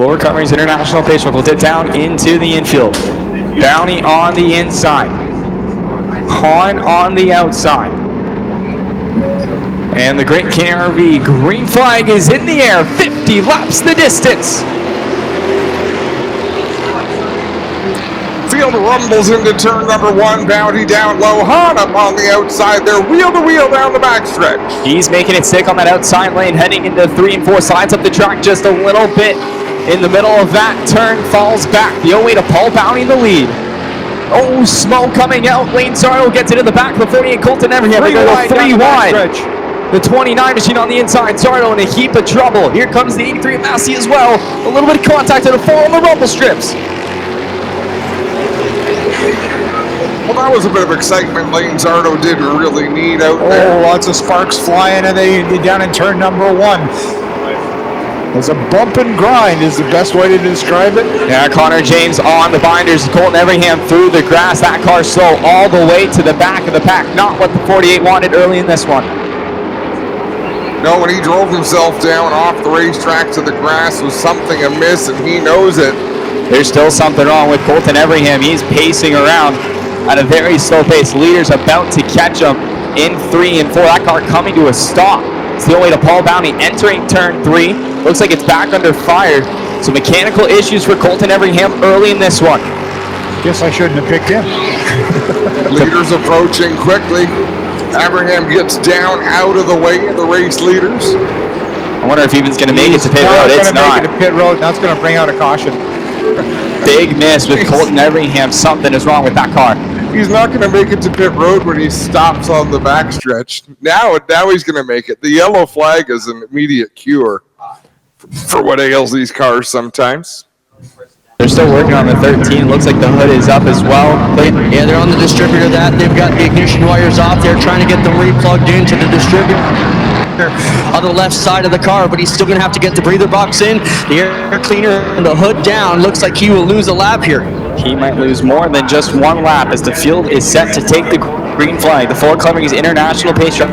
Four Coverings International Pace will dip down into the infield. Bounty on the inside. Hawn on the outside. And the Great KRV green flag is in the air. 50 laps the distance. Field rumbles into turn number 1. Bounty down low. Hawn up on the outside there. Wheel to wheel down the backstretch. He's making it stick on that outside lane, heading into 3 and 4. Slides up the track just a little bit. In the middle of that turn, falls back. The 08 of Paul Bounty in the lead. Oh, smoke coming out. Lane Sardo gets it in the back. The 48 Colton Everingham. They go 3 wide. The 29 machine on the inside. Sardo in a heap of trouble. Here comes the 83 of Massey as well. A little bit of contact and a fall on the rumble strips. Well, that was a bit of excitement Lane Sardo did really need out there. Oh, lots of sparks flying, and they down in turn number 1. It's a bump and grind is the best way to describe it. Yeah, Connor James on the binders. Colton Everingham through the grass. That car slow all the way to the back of the pack. Not what the 48 wanted early in this one. No, when he drove himself down off the racetrack to the grass was something amiss, and he knows it. There's still something wrong with Colton Everingham. He's pacing around at a very slow pace. Leader's about to catch him in 3 and 4. That car coming to a stop. It's the way to Paul Bounty entering turn 3. Looks like it's back under fire. So mechanical issues for Colton Everingham early in this one. Guess I shouldn't have picked him. Leaders approaching quickly. Everingham gets down out of the way of the race leaders. I wonder if Evan's going to make it to pit road. It's not. Make it to pit road. That's going to bring out a caution. Big miss with Colton Everingham. Something is wrong with that car. He's not going to make it to pit road when he stops on the backstretch. Now he's going to make it. The yellow flag is an immediate cure for what ails these cars sometimes. They're still working on the 13. Looks like the hood is up as well. Yeah, they're on the distributor. That they've got the ignition wires off. They're trying to get them replugged into the distributor on the left side of the car, but he's still going to have to get the breather box in, the air cleaner, and the hood down. Looks like he will lose a lap here. He might lose more than just 1 lap as the field is set to take the green flag. The Ford Cummings International Pace Truck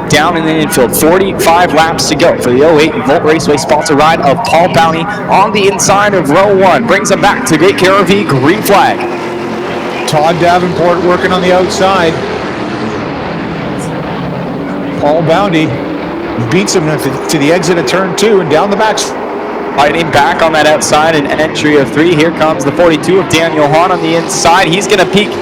down in the infield. 45 laps to go for the 08 Volt Raceway sponsored ride of Paul Bounty on the inside of row 1. Brings him back to Great KRV green flag. Todd Davenport working on the outside. Paul Bounty beats him to the exit of turn 2 and down the back. Fighting back on that outside and entry of 3. Here comes the 42 of Daniel Hawn on the inside. He's going to peek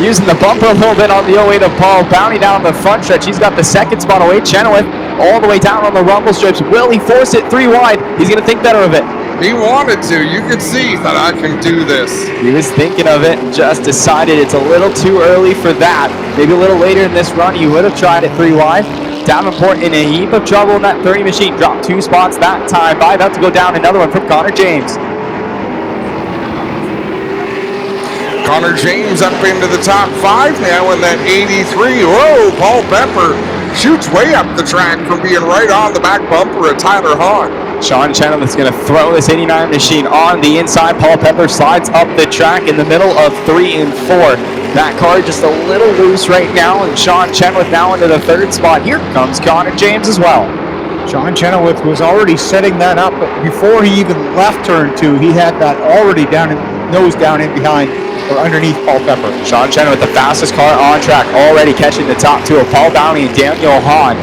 using the bumper a little bit on the 08 of Paul Bounty down the front stretch. He's got the second spot away. Chenoweth all the way down on the rumble strips. Will he force it 3 wide? He's going to think better of it. He wanted to. You could see that I can do this. He was thinking of it, just decided it's a little too early for that. Maybe a little later in this run, he would have tried it 3 wide. Davenport in a heap of trouble in that 30 machine. Dropped 2 spots that time. By about to go down another one from Connor James. Connor James up into the top 5 now in that 83. Whoa, Paul Pepper shoots way up the track from being right on the back bumper of Tyler Hawn. Shawn Chenoweth is going to throw this 89 machine on the inside. Paul Pepper slides up the track in the middle of 3 and 4. That car just a little loose right now, and Shawn Chenoweth now into the 3rd spot. Here comes Connor James as well. Shawn Chenoweth was already setting that up, but before he even left turn 2, he had that already nose down in behind or underneath Paul Pepper. Shawn Chenoweth, the fastest car on track, already catching the top 2 of Paul Bounty and Daniel Hawn.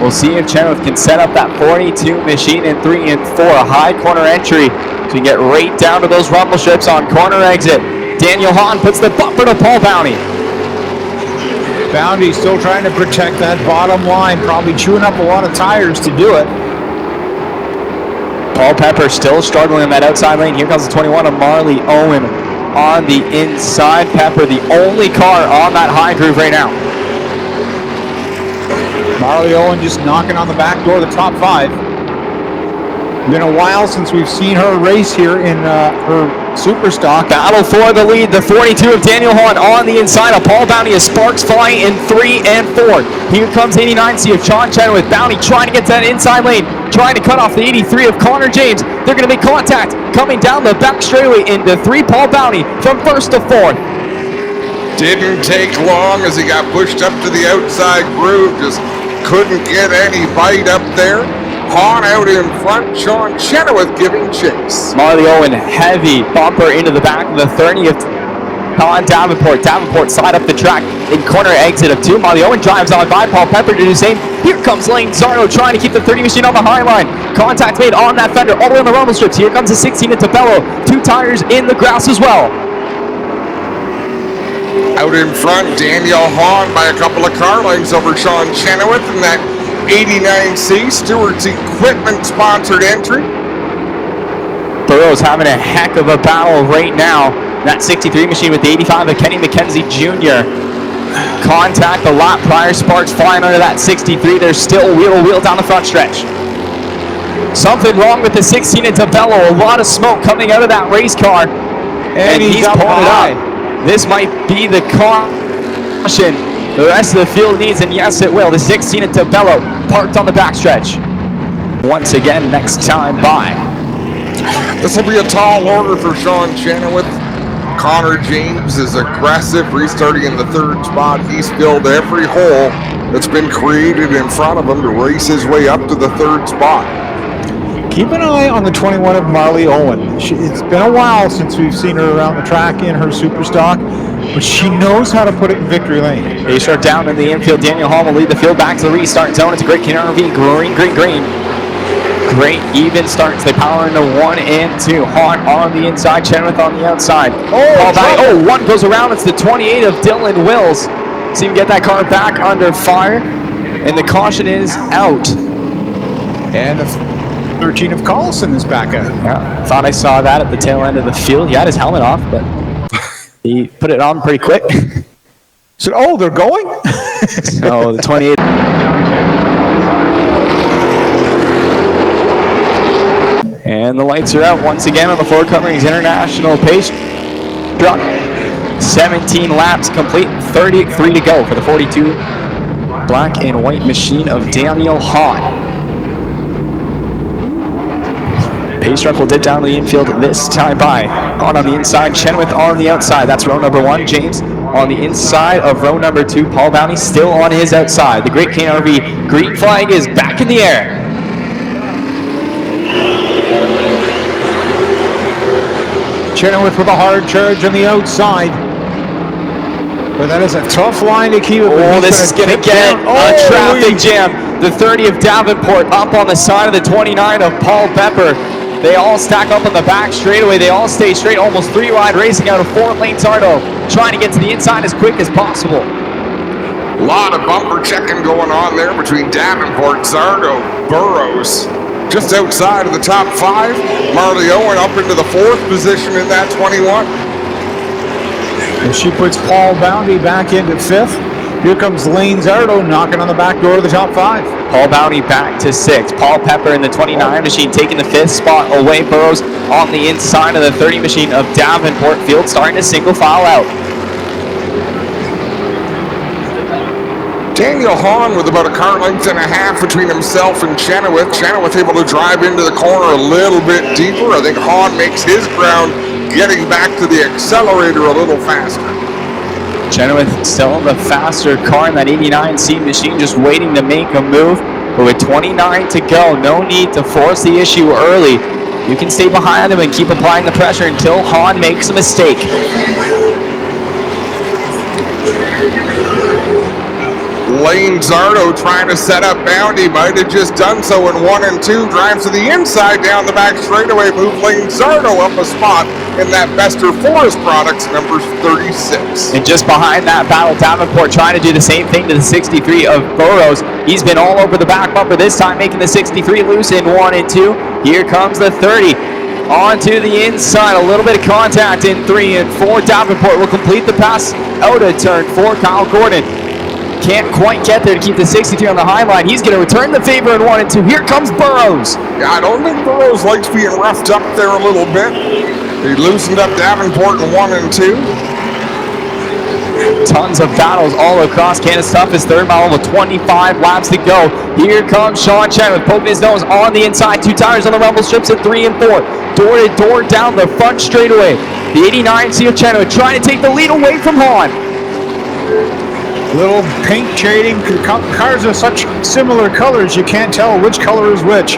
We'll see if Chenoweth can set up that 42 machine in 3 and 4. A high corner entry to get right down to those rumble strips on corner exit. Daniel Hawn puts the bumper to Paul Bounty. Bounty still trying to protect that bottom line, probably chewing up a lot of tires to do it. Paul Pepper still struggling in that outside lane. Here comes the 21 of Marlie Owen on the inside. Pepper, the only car on that high groove right now. Marlie Owen just knocking on the back door of the top 5. Been a while since we've seen her race here in her super stock. Battle for the lead. The 42 of Daniel Hawn on the inside of Paul Bounty as sparks flying in 3 and 4. Here comes 89C of Shawn Chenoweth. Bounty trying to get to that inside lane, trying to cut off the 83 of Connor James. They're going to make contact coming down the back straightaway into 3. Paul Bounty from 1st to 4th. Didn't take long as he got pushed up to the outside groove. Just couldn't get any bite up there. Hawn out in front, Shawn Chenoweth giving chase. Marlie Owen, heavy bumper into the back of the 30 of Colin Davenport. Davenport slide up the track in corner exit of 2. Marlie Owen drives on by. Paul Pepper to do the same. Here comes Lane Zardo trying to keep the 30 machine on the high line. Contact made on that fender all the way on the rumble strips. Here comes the 16 at Tabello. 2 tires in the grass as well. Out in front, Daniel Hawn by a couple of car lengths over Shawn Chenoweth in that 89C Stewart's Equipment sponsored entry. Burrow's having a heck of a battle right now. That 63 machine with the 85 of Kenny McKenzie Jr. Contact the lap prior, sparks flying under that 63. There's still wheel to wheel down the front stretch. Something wrong with the 16 at Tabello. A lot of smoke coming out of that race car. And he's pulling it up. This might be the caution the rest of the field needs, and yes it will. The 16 at Tabello parked on the backstretch. Once again, next time by. This will be a tall order for Shawn Chenoweth. Connor James is aggressive, restarting in the 3rd spot. He's filled every hole that's been created in front of him to race his way up to the 3rd spot. Keep an eye on the 21 of Marlie Owen. It's been a while since we've seen her around the track in her super stock, but she knows how to put it in victory lane. They start down in the infield. Daniel Hawn will lead the field back to the restart zone. It's a great KRV. Green. Great even starts. They power into 1 and 2. Hawn on the inside, Chenoweth on the outside. One goes around. It's the 28 of Dylan Wills. See him get that car back under fire, and the caution is out. And the 13 of Collison is back out. Yeah, thought I saw that at the tail end of the field. He had his helmet off, but he put it on pretty quick. So, they're going? So the 28. And the lights are out once again on the Ford Coverings International pace truck. 17 laps complete, 33 to go for the 42 black and white machine of Daniel Hawn. Pace truck will dip down to the infield this time by. On the inside, Chenoweth on the outside. That's row number 1. James on the inside of row number 2. Paul Bowney still on his outside. The great KRV green flag is back in the air. Chenoweth with a hard charge on the outside. But that is a tough line to keep. This is going to get a traffic jam. The 30 of Davenport up on the side of the 29 of Paul Pepper. They all stack up on the back straightaway. They all stay straight, almost 3-wide racing out of 4 Lane Zardo, trying to get to the inside as quick as possible. A lot of bumper checking going on there between Davenport, Zardo, Burrows. Just outside of the top 5, Marlie Owen up into the 4th position in that 21. And she puts Paul Bowney back into 5th. Here comes Lane Zardo knocking on the back door of the top 5. Paul Bowney back to 6. Paul Pepper in the 29 machine taking the 5th spot away. Burrows on the inside of the 30 machine of Davenport. Field starting to single file out. Daniel Hawn with about a car length and a half between himself and Chenoweth. Chenoweth able to drive into the corner a little bit deeper. I think Hawn makes his ground getting back to the accelerator a little faster. Chenoweth still in the faster car in that 89C machine, just waiting to make a move. But with 29 to go, no need to force the issue early. You can stay behind him and keep applying the pressure until Hawn makes a mistake. Lane Zardo trying to set up Bounty, might have just done so in 1 and 2. Drives to the inside down the back straightaway, move Lane Zardo up a spot in that Bester Forest Products number 36. And just behind that battle, Davenport trying to do the same thing to the 63 of Burrows. He's been all over the back bumper this time, making the 63 loose in 1 and 2. Here comes the 30. Onto the inside, a little bit of contact in 3 and 4. Davenport will complete the pass out of turn 4. Kyle Gordon can't quite get there to keep the 63 on the high line. He's going to return the favor in 1 and 2. Here comes Burrows. Yeah, I don't think Burrows likes being roughed up there a little bit. He loosened up Davenport in 1 and 2. Tons of battles all across Canada's toughest third mile with 25 laps to go. Here comes Shawn Chenoweth poking his nose on the inside. 2 tires on the rumble strips at 3 and 4. Door to door down the front straightaway. The 89 C of Chenoweth trying to take the lead away from Hawn. Little paint shading. Cars are such similar colors, you can't tell which color is which.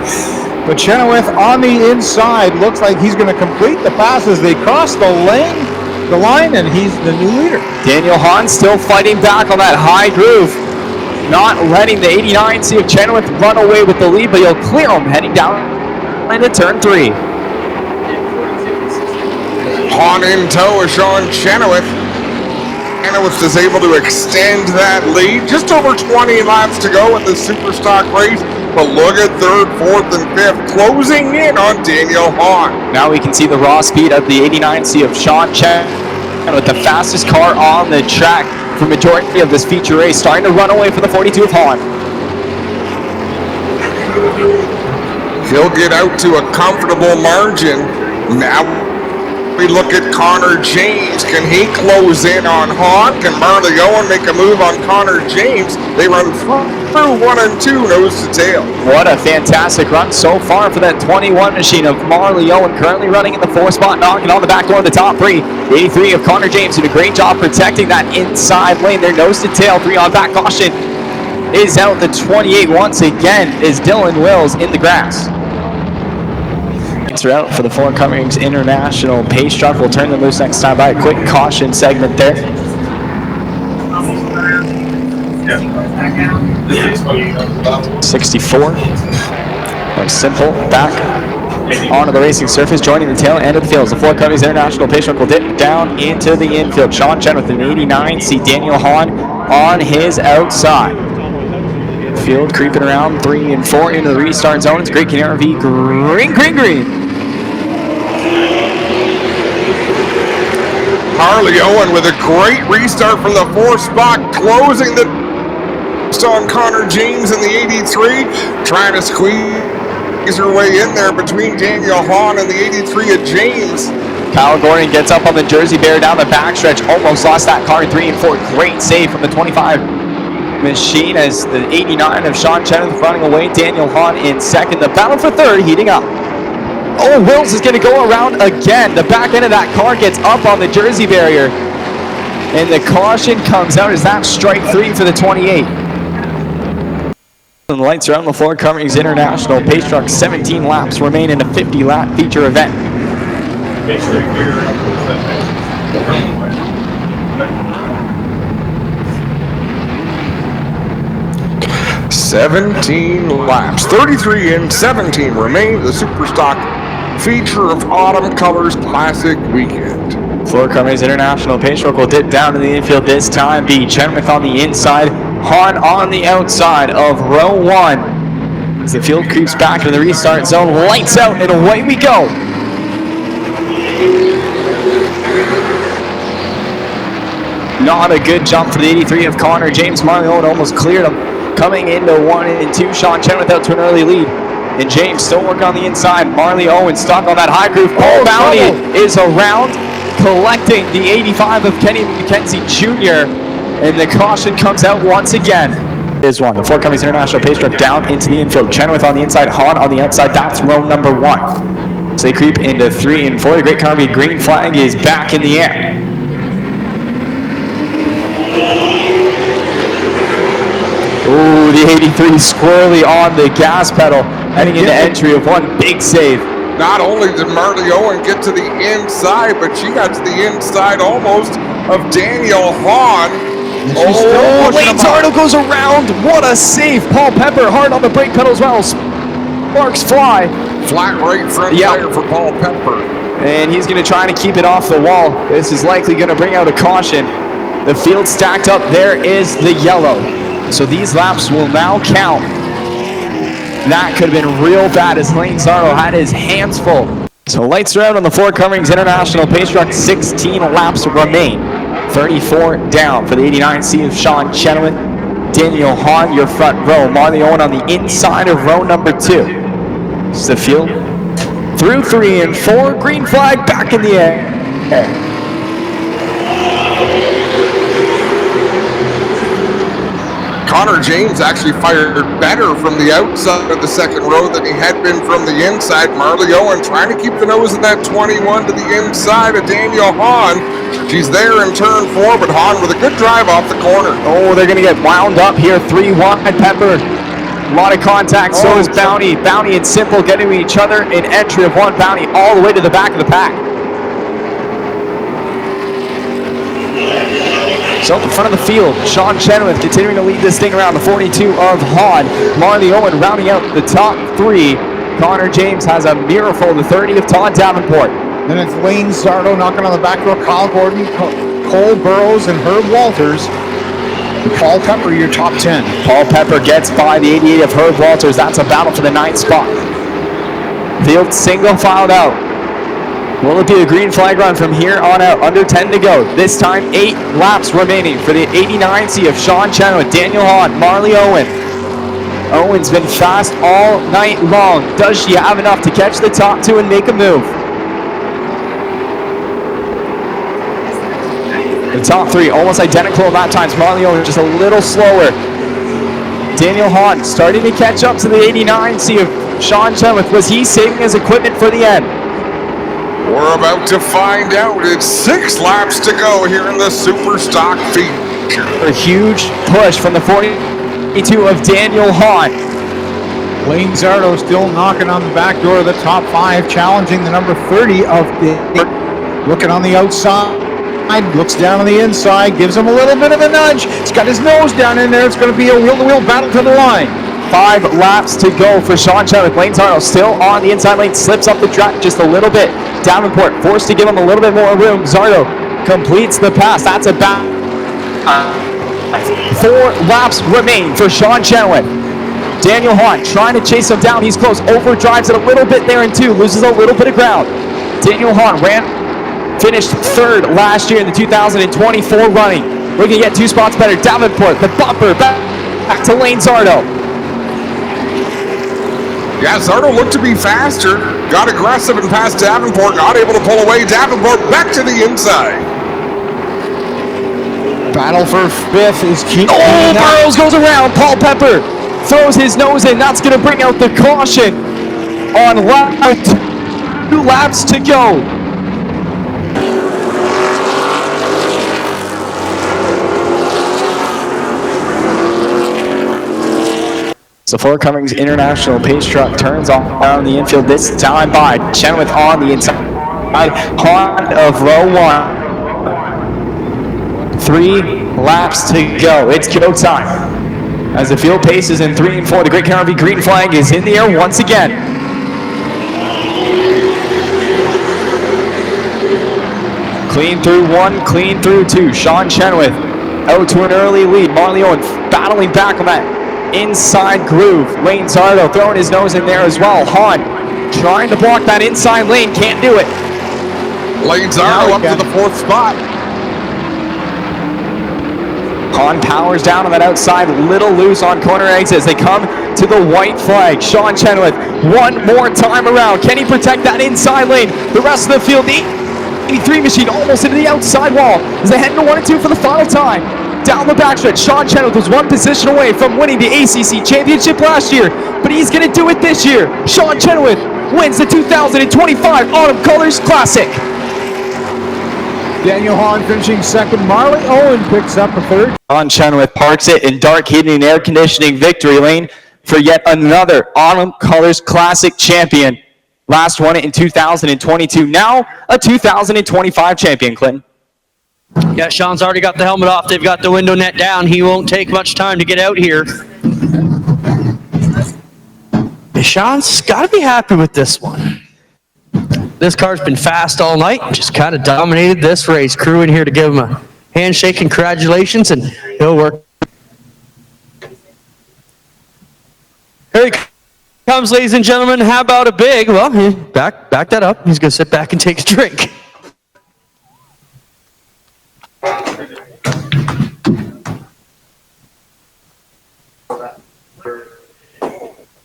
But Chenoweth on the inside looks like he's going to complete the pass as they cross the line, and he's the new leader. Daniel Hawn still fighting back on that high groove, not letting the 89C of Chenoweth run away with the lead, but he'll clear him heading down into turn 3. Hawn in tow of Shawn Chenoweth. Chenoweth is able to extend that lead. Just over 20 laps to go in the Superstock race. But look at third, fourth, and fifth closing in on Daniel Hawn. Now we can see the raw speed of the 89C of Shawn Chenoweth, the fastest car on the track for majority of this feature race, starting to run away for the 42 of Hawn. He'll get out to a comfortable margin. Now we look at Connor James. Can he close in on Hawn? Can Marlie Owen make a move on Connor James? They run through 1 and 2, nose to tail. What a fantastic run so far for that 21 machine of Marlie Owen, currently running in the 4 spot, knocking on the back door of the top 3. 83 of Connor James did a great job protecting that inside lane there, nose to tail. 3 on back caution is out. The 28 once again is Dylan Wills in the grass. Out for the Ford Cummings International pace truck. We'll turn them loose next time by a quick caution segment there. 64. Simple back onto the racing surface, joining the tail end of the field. The Ford Cummings International pace truck will dip down into the infield. Shawn Chenoweth with an 89. See Daniel Hawn on his outside. Field creeping around 3 and 4 into the restart zone. It's Great Canary V green. Marlie Owen with a great restart from the 4 spot, closing the on Connor James in the 83, trying to squeeze her way in there between Daniel Hawn and the 83 of James. Kyle Gordon gets up on the Jersey Bear down the backstretch, almost lost that car in 3 and 4. Great save from the 25 machine as the 89 of Shawn Chenoweth running away. Daniel Hawn in second. The battle for third heating up. Oh, Wills is going to go around again. The back end of that car gets up on the Jersey barrier. And the caution comes out as that strike 3 for the 28. And the lights are on the Ford Cummings International pace truck. 17 laps remain in a 50-lap feature event. 17 laps, 33 and 17 remain the Superstock feature of Autumn Colors Classic Weekend. Ford Cummings International pace truck will dip down to the infield this time. Be Chenoweth on the inside, Hawn on the outside of row 1. As the field creeps back to the restart zone, lights out, and away we go. Not a good jump for the 83 of Connor James. Marlie Owen almost cleared him. Coming into 1 and 2, Shawn Chenoweth out to an early lead. And James still working on the inside. Marlie Owen stuck on that high groove. Paul Bounty is around, collecting the 85 of Kenny McKenzie Jr. And the caution comes out once again. Is one. The Ford Cummings International pace truck down into the infield. Chenoweth on the inside, Hawn on the outside. That's row number 1. So they creep into 3 and 4. The Great Carby green flag is back in the air. Ooh, the 83 squirrely on the gas pedal, heading into entry of 1 big save. Not only did Marlie Owen get to the inside, but she got to the inside almost of Daniel Hawn. Oh, Lane Zardo goes around. What a save. Paul Pepper hard on the brake pedal as well. Sparks fly. Flat right front tire for Paul Pepper. And he's going to try to keep it off the wall. This is likely going to bring out a caution. The field stacked up. There is the yellow. So these laps will now count. That could have been real bad as Lane Zardo had his hands full. So lights are out on the Ford Cummings International pace truck. 16 laps remain. 34 down for the 89C of Shawn Chenoweth. Daniel Hawn, your front row. Marlie Owen on the inside of row number 2. This is the field through 3 and 4. Green flag back in the air. Connor James actually fired better from the outside of the second row than he had been from the inside. Marlie Owen trying to keep the nose of that 21 to the inside of Daniel Hawn. She's there in turn 4, but Hawn with a good drive off the corner. Oh, they're going to get wound up here. 3 wide. Pepper. A lot of contact. So is Bounty. Bounty and Simple getting each other. An entry of one Bounty all the way to the back of the pack. So at the front of the field, Shawn Chenoweth continuing to lead this thing around the 42 of Hawn. Marlie Owen rounding out the top 3. Connor James has a miracle, the 30 of Todd Davenport. Then it's Lane Zardo knocking on the back door. Kyle Gordon, Cole Burrows, and Herb Walters. And Paul Pepper, your top 10. Paul Pepper gets by the 88 of Herb Walters. That's a battle for the 9th spot. Field single filed out. Will it be a green flag run from here on out? Under 10 to go. This time 8 laps remaining for the 89C of Shawn Chenoweth, Daniel Hawn, Marlie Owen. Owen's been fast all night long. Does she have enough to catch the top 2 and make a move? The top 3 almost identical at that times. Marlie Owen just a little slower. Daniel Hawn starting to catch up to the 89C of Shawn Chenoweth. Was he saving his equipment for the end? We're about to find out. It's 6 laps to go here in the Super Stock feature. A huge push from the 42 of Daniel Hawn. Lane Zardo still knocking on the back door of the top 5, challenging the number 30 of the. Looking on the outside, looks down on the inside, gives him a little bit of a nudge. He's got his nose down in there. It's going to be a wheel-to-wheel battle to the line. 5 laps to go for Shawn Chenoweth. Lane Zardo still on the inside lane, slips up the track just a little bit. Davenport forced to give him a little bit more room. Zardo completes the pass. That's about 4 laps remain for Shawn Chenoweth. Daniel Hawn trying to chase him down. He's close. Overdrives it a little bit there in 2. Loses a little bit of ground. Daniel Hawn finished 3rd last year in the 2024 running. We're going to get 2 spots better. Davenport, the bumper, back to Lane Zardo. Yeah, Zardo looked to be faster. Got aggressive and passed Davenport. Not able to pull away. Davenport back to the inside. Battle for 5th is keeping. Oh, Burrows goes around. Paul Pepper throws his nose in. That's going to bring out the caution on lap 2 laps to go. So Fort Cummings International pace truck turns off on the infield this time by Chenoweth on the inside. Hawn of row 1. 3 laps to go. It's go time. As the field paces in 3 and 4, the Great Carnaby green flag is in the air once again. Clean through 1, clean through 2. Shawn Chenoweth out to an early lead. Marlie Owen battling back on that inside groove. Lane Zardo throwing his nose in there as well. Hawn trying to block that inside lane. Can't do it. Lane Zardo up to the 4th spot. Hawn powers down on that outside, little loose on corner exits. They come to the white flag. Shawn Chenoweth one more time around. Can he protect that inside lane? The rest of the field, the 83 machine almost into the outside wall as they head into 1 and 2 for the final time. Down the backstretch, Shawn Chenoweth was 1 position away from winning the ACC Championship last year, but he's going to do it this year. Shawn Chenoweth wins the 2025 Autumn Colors Classic. Daniel Hawn finishing 2nd. Marlie Owen picks up a 3rd. Shawn Chenoweth parks it in dark heating and air conditioning victory lane for yet another Autumn Colors Classic champion. Last won it in 2022, now a 2025 champion, Clinton. Yeah, Shawn's already got the helmet off. They've got the window net down. He won't take much time to get out here. Shawn's got to be happy with this one. This car's been fast all night. Just kind of dominated this race. Crew in here to give him a handshake. Congratulations, and he'll work. Here he comes, ladies and gentlemen. How about a big? Well, back that up. He's going to sit back and take a drink.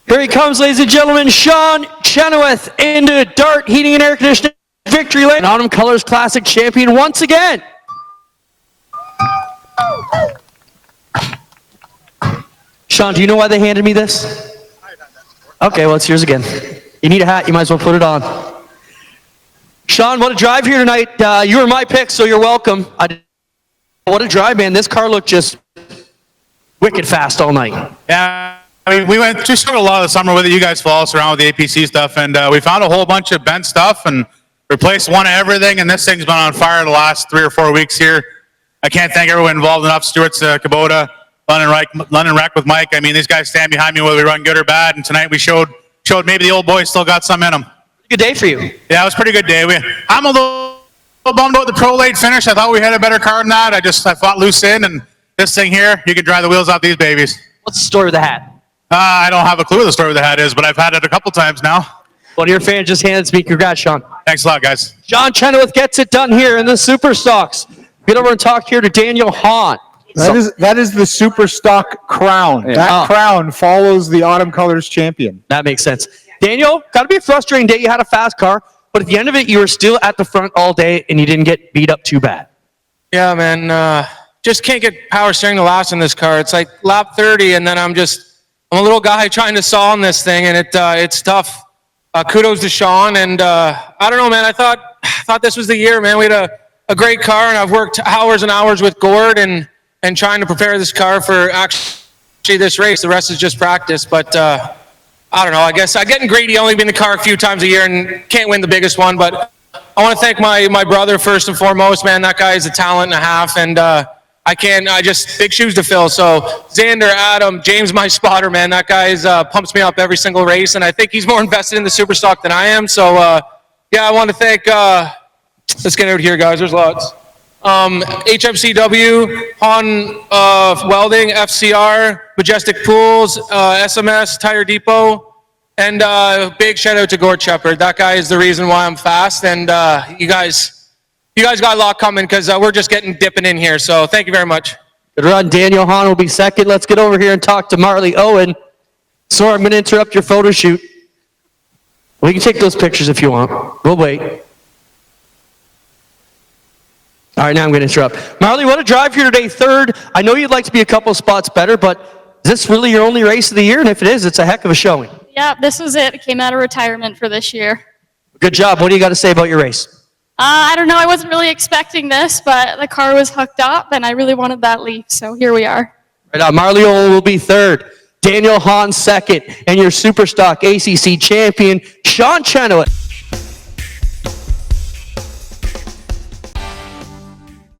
Here he comes, ladies and gentlemen, Shawn Chenoweth into Dart Heating and Air Conditioning victory lane. Autumn Colors Classic champion once again. Shawn, do you know why they handed me this? Okay, well, it's yours again. You need a hat, you might as well put it on. Shawn, what a drive here tonight. You were my pick, so you're welcome. What a drive, man. This car looked just wicked fast all night. Yeah, I mean, we struggled a lot of the summer with it. You guys follow us around with the APC stuff, and we found a whole bunch of bent stuff and replaced one of everything, and this thing's been on fire the last 3 or 4 weeks here. I can't thank everyone involved enough. Stewart's Kubota, London Wreck with Mike. I mean, these guys stand behind me whether we run good or bad, and tonight we showed maybe the old boys still got some in them. Good day for you. Yeah, it was a pretty good day. I'm a little bummed about the pro late finish. I thought we had a better car than that. I fought loose in, and this thing here, you can dry the wheels off these babies. What's the story with the hat? I don't have a clue what the story with the hat is, but I've had it a couple times now. One of your fans just handed me. Congrats, Shawn. Thanks a lot, guys. Shawn Chenoweth gets it done here in the Super Stocks. Get over and talk here to Daniel Hawn. That is the Super Stock crown. Yeah. That crown follows the Autumn Colors champion. That makes sense. Daniel, got to be a frustrating day. You had a fast car, but at the end of it, you were still at the front all day, and you didn't get beat up too bad. Yeah, man. Just can't get power steering to last in this car. It's like lap 30, and then I'm a little guy trying to saw on this thing, and it's tough. Kudos to Shawn, and I don't know, man. I thought this was the year, man. We had a great car, and I've worked hours and hours with Gord and trying to prepare this car for actually this race. The rest is just practice, but I don't know. I guess I'm getting greedy. Only been in the car a few times a year and can't win the biggest one, but I want to thank my brother first and foremost, man. That guy is a talent and a half, and big shoes to fill. So Xander, Adam, James, my spotter, man, that guy pumps me up every single race, and I think he's more invested in the super stock than I am. So I want to thank. Let's get out here, guys. There's lots. HMCW, Hawn Welding, FCR, Majestic Pools, SMS, Tire Depot, and big shout out to Gord Shepard. That guy is the reason why I'm fast, and you guys got a lot coming because we're just dipping in here. So thank you very much. Good run. Daniel Hawn will be second. Let's get over here and talk to Marlie Owen. Sorry, I'm going to interrupt your photo shoot. We can take those pictures if you want. We'll wait. All right, now I'm going to interrupt. Marlie, what a drive here today, third. I know you'd like to be a couple spots better, but is this really your only race of the year? And if it is, it's a heck of a showing. Yeah, this was it. I came out of retirement for this year. Good job. What do you got to say about your race? I don't know. I wasn't really expecting this, but the car was hooked up, and I really wanted that leaf, so here we are. Right on. Marlie Owen will be third. Daniel Hawn second. And your Superstock ACC champion, Shawn Chenoweth.